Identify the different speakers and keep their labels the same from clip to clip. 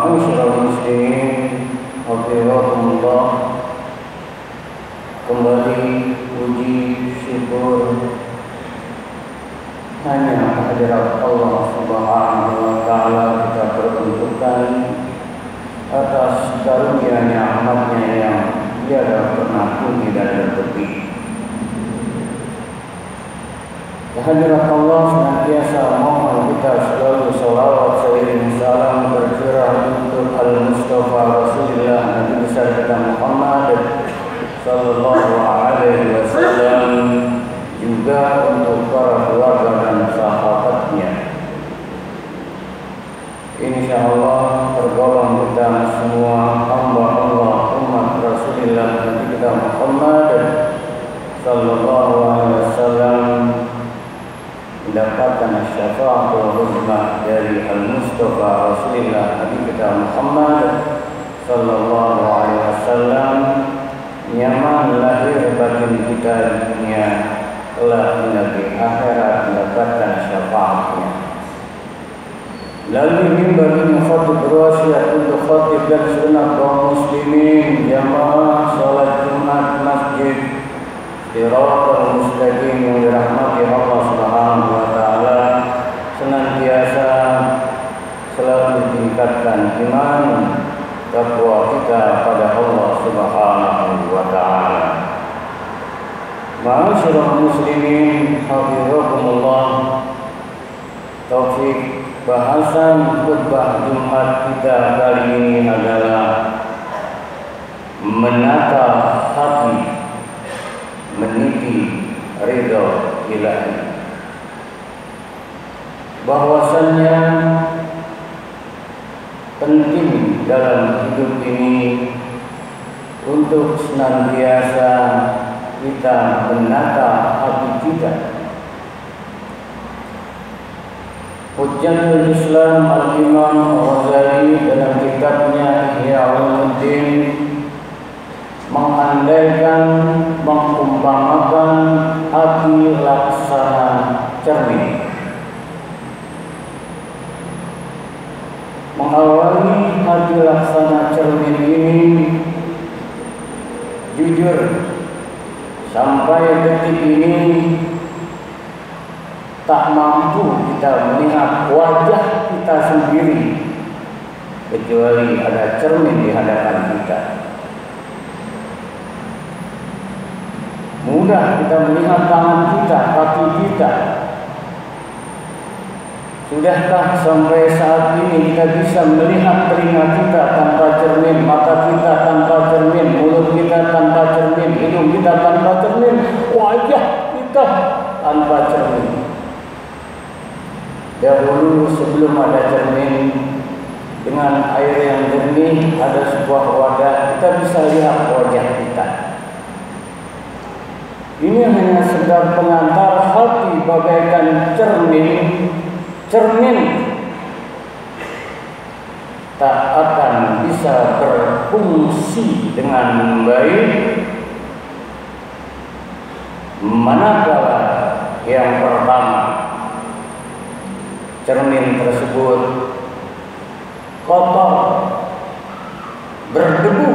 Speaker 1: Ma'asyiral muslimin, hafizakumullah. Kembali puji syukur hanya kehadirat Allah Subhanahu wa Ta'ala kita peruntukkan atas karunia nikmat-Nya yang tiada pernah puji dan bertepi. Kehadirat Allah senantiasa mohon kita selalu salawat seiring salam bercurah untuk Al-Mustafa Rasulullah Nabi besar kita Muhammad sallallahu alaihi wasallam, juga untuk para keluarga dan sahabatnya. Insyaallah tergolong kita semua hamba Allah umat Rasulullah Nabi kita Muhammad sallallahu alaihi wasallam mendapatkan syafaatul uzma dari Al-Mustafa Rasulullah Nabi kita Muhammad sallallahu alaihi wasallam. Nyaman lahir batin kita di dunia, telah di akhirat mendapatkan syafaatnya. Lalu mimbar ini khatib berwasiat untuk khatib dan sunat kaum muslimin jamaah salat Jumat masjid Shiratal Mustaqim yang dirahmati Allah Subhanahu wa Ta'ala, senantiasa selalu tingkatkan iman takwa kita pada Allah Subhanahu wa Ta'ala. Ma'asyiral muslimin, hafizakumullah. Taufik bahasan khutbah Jumat kita kali ini adalah menata hati, meniti ridho ilahi. Bahwasannya penting dalam hidup ini untuk senantiasa kita menata hati kita. Hujjatul Islam Al-Imam Al-Ghazali dalam kitabnya Ihya Ulumuddin mengandaikan, mengumpamakan hati laksana cermin. Mengawali hati laksana cermin ini, jujur sampai detik ini tak mampu kita melihat wajah kita sendiri kecuali ada cermin di hadapan kita. Mudah kita melihat tangan kita, kaki kita. Sudahkah sampai saat ini kita bisa melihat telinga kita tanpa cermin, mata kita tanpa cermin, mulut kita tanpa cermin, hidung kita tanpa cermin, wajah kita tanpa cermin? Dahulu sebelum ada cermin, dengan air yang jernih ada sebuah wadah, kita bisa lihat wajah kita. Ini hanya sekedar pengantar hati bagaikan cermin. Cermin tak akan bisa berfungsi dengan baik manakala yang pertama cermin tersebut kotor, berdebu.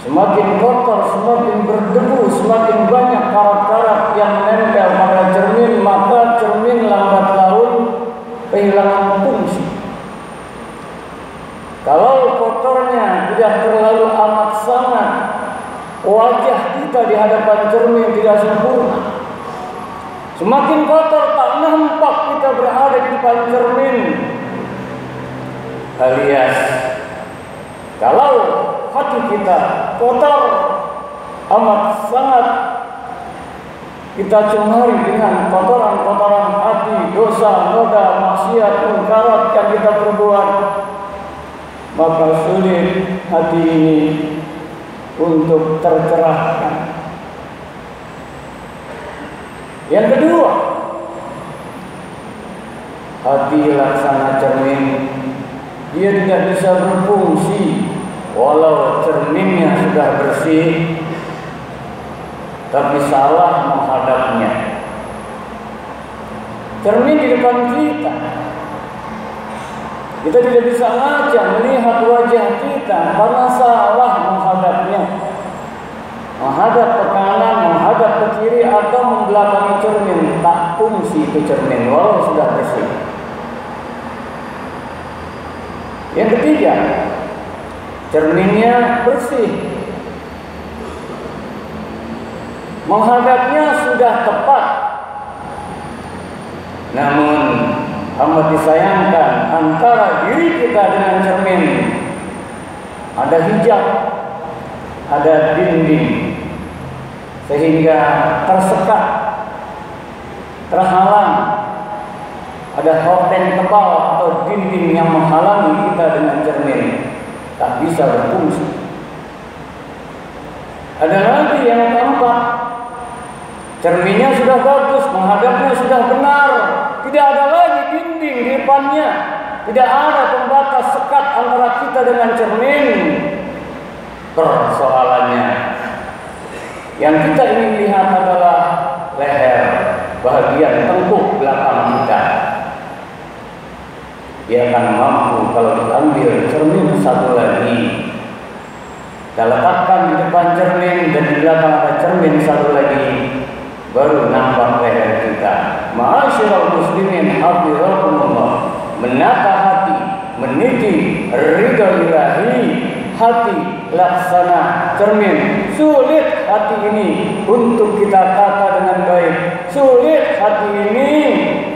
Speaker 1: Semakin kotor, semakin berdebu, semakin banyak karat-karat yang menempel pada cermin, maka cermin lambat laun kehilangan fungsi. Kalau kotornya tidak terlalu amat sangat, wajah kita di hadapan cermin tidak sempurna. Semakin kotor, tak nampak kita berada di depan cermin. Alias, kalau hati kita kotor amat sangat, kita cemari dengan kotoran-kotoran hati, dosa, noda, maksiat, munkarat yang kita perbuat, maka sulit hati ini untuk tercerahkan. Yang kedua, hati laksana cermin, dia tidak bisa berfungsi walau cerminnya sudah bersih, tapi salah menghadapnya. Cermin di depan kita, Kita tidak bisa ngajak melihat wajah kita karena salah menghadapnya. Menghadap ke kanan, menghadap ke kiri, atau membelakangi cermin. Tak fungsi itu cermin walau sudah bersih. Yang ketiga, cerminnya bersih, menghadapnya sudah tepat. Namun amat disayangkan antara diri kita dengan cermin ada hijab, ada dinding, sehingga tersekat, terhalang. Ada hordeng tebal atau dinding yang menghalangi kita dengan cermin, tak bisa berfungsi. Ada lagi yang keempat, cerminnya sudah bagus, menghadapnya sudah benar, tidak ada lagi dinding di depannya, tidak ada pembatas sekat antara kita dengan cermin. Persoalannya, yang kita ingin lihat adalah leher, bahagian tengkuk belakang kita. Dia akan mampu kalau diambil cermin satu lagi, kita letakkan di depan cermin dan di belakang ada cermin satu lagi, baru nampak leher kita. Ma'asyiral muslimin hafizakumullah, menata hati, meniti ridha ilahi, hati laksana cermin. Sulit hati ini untuk kita tata dengan baik. Sulit hati ini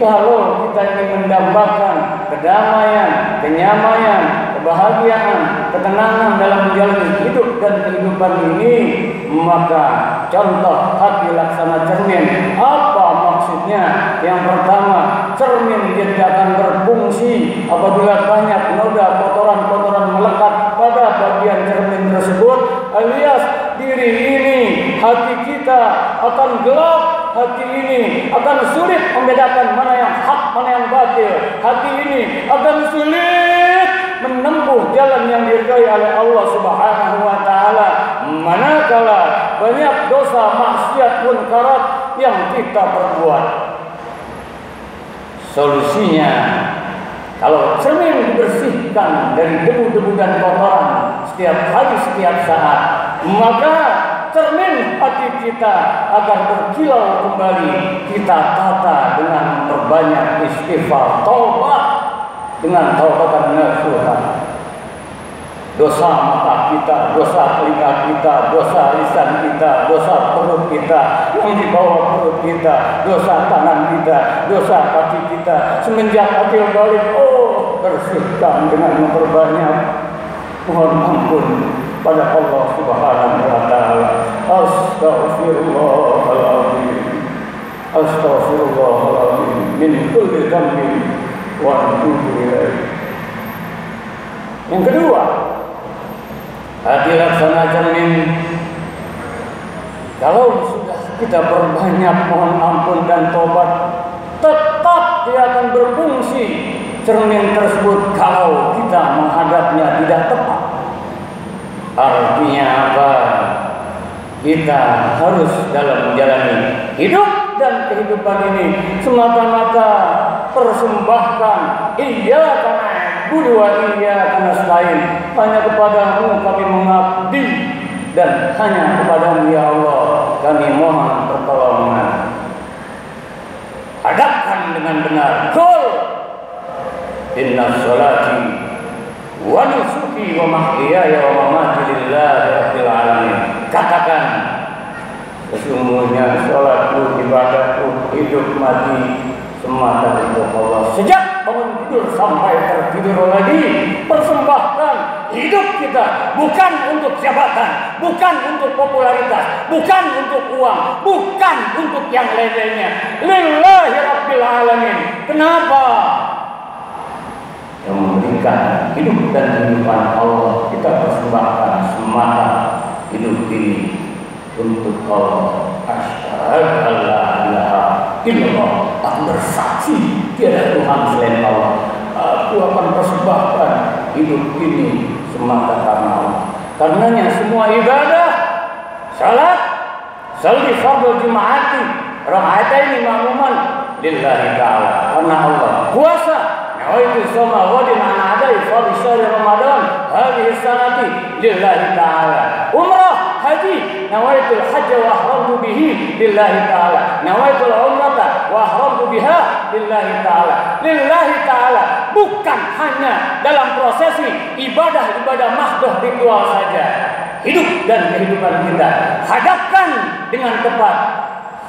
Speaker 1: kalau kita ingin mendambakan kedamaian, kenyamanan, kebahagiaan, ketenangan dalam menjalani hidup dan kehidupan ini. Maka contoh hati laksana cermin. Apa maksudnya? Yang pertama, cermin dia tidak akan berfungsi apabila banyak noda kotoran-kotoran melekat pada bagian cermin tersebut, alias diri ini, hati kita akan gelap. Hati ini akan sulit membedakan mana yang hak, mana yang batil. Hati ini akan sulit menempuh jalan yang diridhai oleh Allah Subhanahu wa taala. Manakala banyak dosa, maksiat, munkarat yang kita perbuat. Solusinya, kalau cermin dibersihkan dari debu-debu dan kotoran setiap hari, setiap saat, maka cermin hati kita agar berkilau kembali. Kita tata dengan berbanyak istighfar, taubat dengan taubatan nasuha. Dosa mata kita, dosa telinga kita, dosa lisan kita, dosa perut kita, yang di bawah perut kita, dosa tangan kita, dosa kaki kita. Semenjak akil balik, bersihkan dengan memperbanyak mohon ampun pada Allah Subhanahu wa taala. Astaghfirullahaladzim, astaghfirullahaladzim min kulli dzambin wa atubu ilaih. Yang kedua, hati laksana cermin. Kalau sudah kita berbanyak mohon ampun dan tobat, tetap dia akan berfungsi cermin tersebut kalau kita menghadapnya tidak tepat. Artinya apa? Kita harus dalam menjalani hidup dan kehidupan ini semata-mata persembahkan iyyaka na'budu wa iyyaka nasta'in. Hanya kepadamu kami mengabdi dan hanya kepadamu ya Allah kami mohon pertolongan. Hadapkan dengan benar. Qul inna sholati wa nusuki wa mahyaya wa mamati lillahi rabbil alamin. Katakan, sesungguhnya sholatku, ibadahku, hidup mati semata untuk Allah. Sejak bangun tidur sampai tertidur lagi, persembahkan hidup kita bukan untuk jabatan, bukan untuk popularitas, bukan untuk uang, bukan untuk yang lainnya. Lillahi rabbil alamin. Kenapa? Yang memberikan hidup dan kehidupan Allah, kita persembahkan semata hidup ini untuk Allah. Asyhadu an la ilaha illallah, aku bersaksi tiada Tuhan selain Allah. Aku akan persembahkan hidup ini semata karena Allah. Karenanya semua ibadah, salat, salli fardhu jum'ati, raka'ataini ma'muman lillahi ta'ala, karena Allah. Puasa, nawaitu shoma ghadin an adai fardhi syahr Ramadan hadhihi sanati lillahi ta'ala. Umrah haji nawaitu hajj wa ahramtu bihi lillahi ta'ala. Nawaitu umrata wa ahramtu biha lillahi ta'ala. Lillahi ta'ala, bukan hanya dalam prosesi ibadah-ibadah mahdoh ritual saja. Hidup dan kehidupan kita hadapkan dengan tepat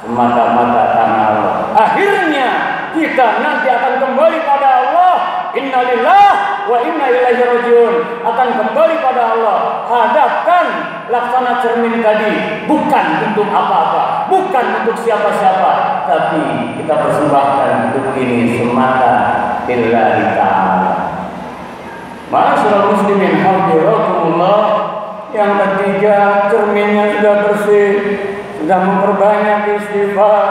Speaker 1: semata-mata karena Allah. Akhirnya kita nanti akan kembali pada Allah. Innalillah wa inna ilaihi rajiun. Akan kembali pada Allah. Hadapkan laksana cermin tadi, bukan untuk apa-apa, bukan untuk siapa-siapa, tapi kita persembahkan hidup ini semata lillahi ta'ala. Ma'asyiral muslimin hadiratullah. Yang ketiga, cerminnya sudah bersih, sudah memperbanyak istighfar,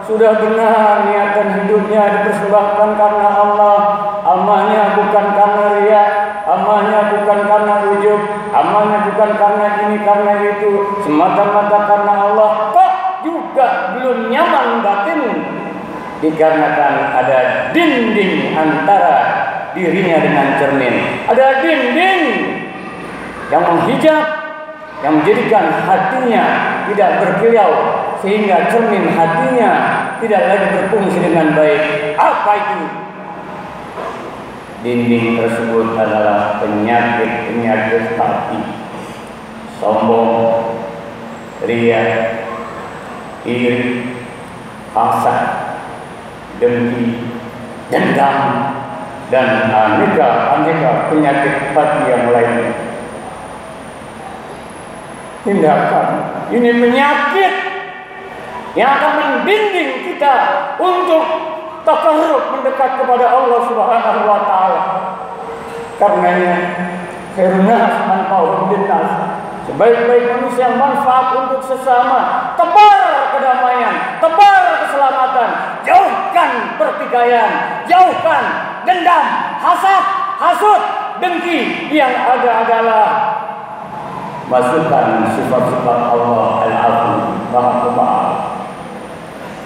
Speaker 1: sudah benar niatan hidupnya dipersembahkan karena Allah. Amalnya bukan karena riya, amalnya bukan karena ujub, amalnya bukan karena ini karena itu, semata-mata karena Allah. Kok juga belum nyaman batin, dikarenakan ada dinding antara dirinya dengan cermin. Ada dinding yang menghijab, yang menjadikan hatinya tidak berkilau, sehingga cermin hatinya tidak lagi berfungsi dengan baik. Apa itu? Dinding tersebut adalah penyakit hati, sombong, riya, iri, hasad, dengki, dendam, dan aneka penyakit hati yang lainnya. Hindarkan. Ini penyakit yang akan membimbing kita untuk takarrub mendekat kepada Allah Subhanahu wa taala. Karenanya khairun nas manfa'uhum linnas. Sebaik-baik manusia manfaat untuk sesama. Tebar kedamaian, tebar keselamatan. Jauhkan pertikaian, jauhkan dendam, hasad, hasud, dengki. Yang ada adalah masukkan sifat-sifat Allah Al-Afu, Maha Pemaaf,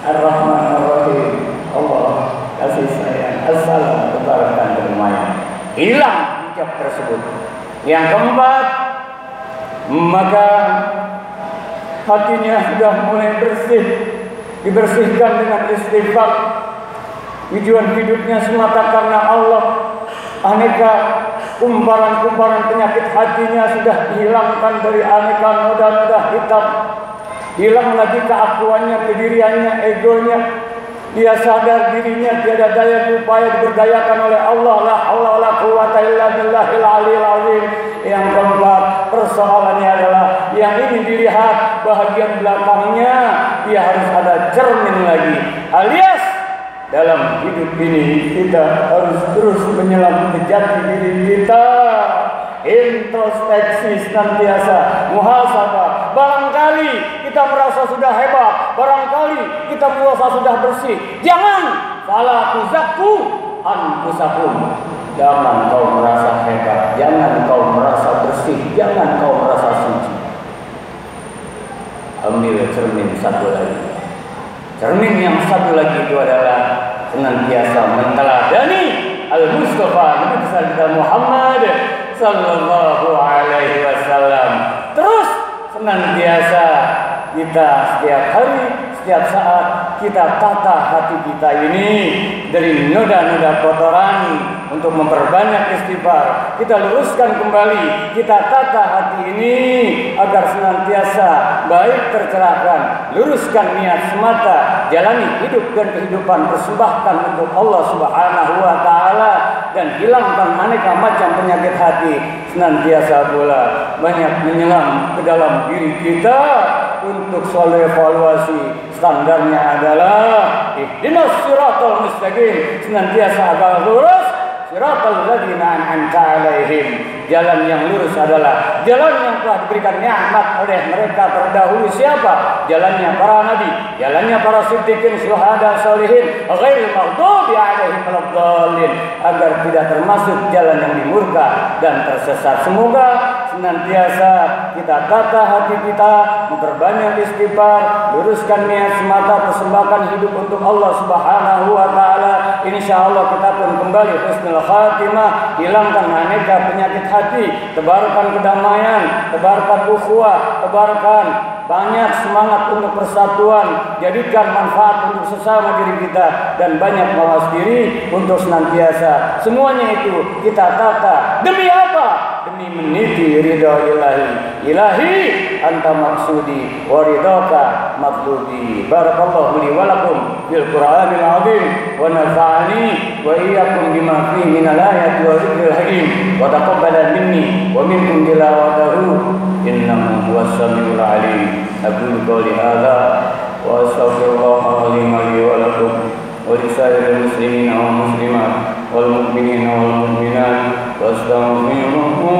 Speaker 1: Ar-Rahman Ar-Rahim. Allah kasih sayang, assalam, kebarakan, kedamaian. Hilang hijab tersebut. Yang keempat, maka hatinya sudah mulai bersih, dibersihkan dengan istighfar. Tujuan hidupnya semata karena Allah. Aneka kumparan-kumparan penyakit hatinya sudah dihilangkan dari aneka noda-noda hitam. Hilang lagi keakuannya, kediriannya, egonya. Dia sadar dirinya tiada daya upaya diberdayakan oleh Allah. La haula wala quwwata illa billahil aliyil azim. Yang keempat, persoalannya adalah yang ini dilihat bahagian belakangnya, dia harus ada cermin lagi. Alias dalam hidup ini kita harus terus menyelam ke jati diri kita. Introspeksi senantiasa, muhasabah. Barangkali kita merasa sudah hebat, barangkali kita merasa sudah bersih. Jangan fala tuzakku anfusakum. Jangan kau merasa hebat, jangan kau merasa bersih, jangan kau merasa suci. Ambil cermin satu lagi. Cermin yang satu lagi itu adalah senantiasa menteladani Al-Mustafa Nabi besar Muhammad sallallahu alaihi wasallam. Terus senantiasa kita setiap hari, setiap saat kita tata hati kita ini dari noda-noda kotoran untuk memperbanyak istighfar. Kita luruskan kembali, kita tata hati ini agar senantiasa baik tercerahkan. Luruskan niat semata, jalani hidup dan kehidupan persembahkan untuk Allah Subhanahu wa taala dan hilangkan aneka macam penyakit hati. Senantiasa pula banyak menyelam ke dalam diri kita untuk selalu evaluasi. Standarnya adalah ihdinas siratal mustaqim, senantiasa agar lurus siratal ladzina an'amta 'alaihim. Jalan yang lurus adalah jalan yang telah diberikan nikmat oleh mereka terdahulu. Siapa? Jalannya para nabi, jalannya para siddiqin, syuhada, sholihin, ghairil maghdubi 'alaihim waladdallin, agar tidak termasuk jalan yang dimurka dan tersesat. Semoga senantiasa kita tata hati kita, memperbanyak istighfar, luruskan niat semata, persembahkan hidup untuk Allah Subhanahu wa taala. Insyaallah kita pun kembali husnul khatimah, hilangkan aneka penyakit hati, tebarkan kedamaian, tebarkan ukhuwah, tebarkan banyak semangat untuk persatuan, jadikan manfaat untuk sesama diri kita, dan banyak mawas diri untuk senantiasa. Semuanya itu kita tata demi apa? Demi meniti ridha ilahi. Ilahi anta maksudi wa ridhaka matlubi. Barakallahu li wa lakum fil Qur'anil azim wa nafa'ani wa iyyakum bima fihi min al-ayati wa dzikril hakim wa taqabbala minni wa minkum tilawatahu innahu huwas samiul alim. Aqulu qawli hadza wa astaghfirullah li wa lakum wa lisairil muslimina wal muslimat wal mu'minina wal mu'minat wastaghfiruhu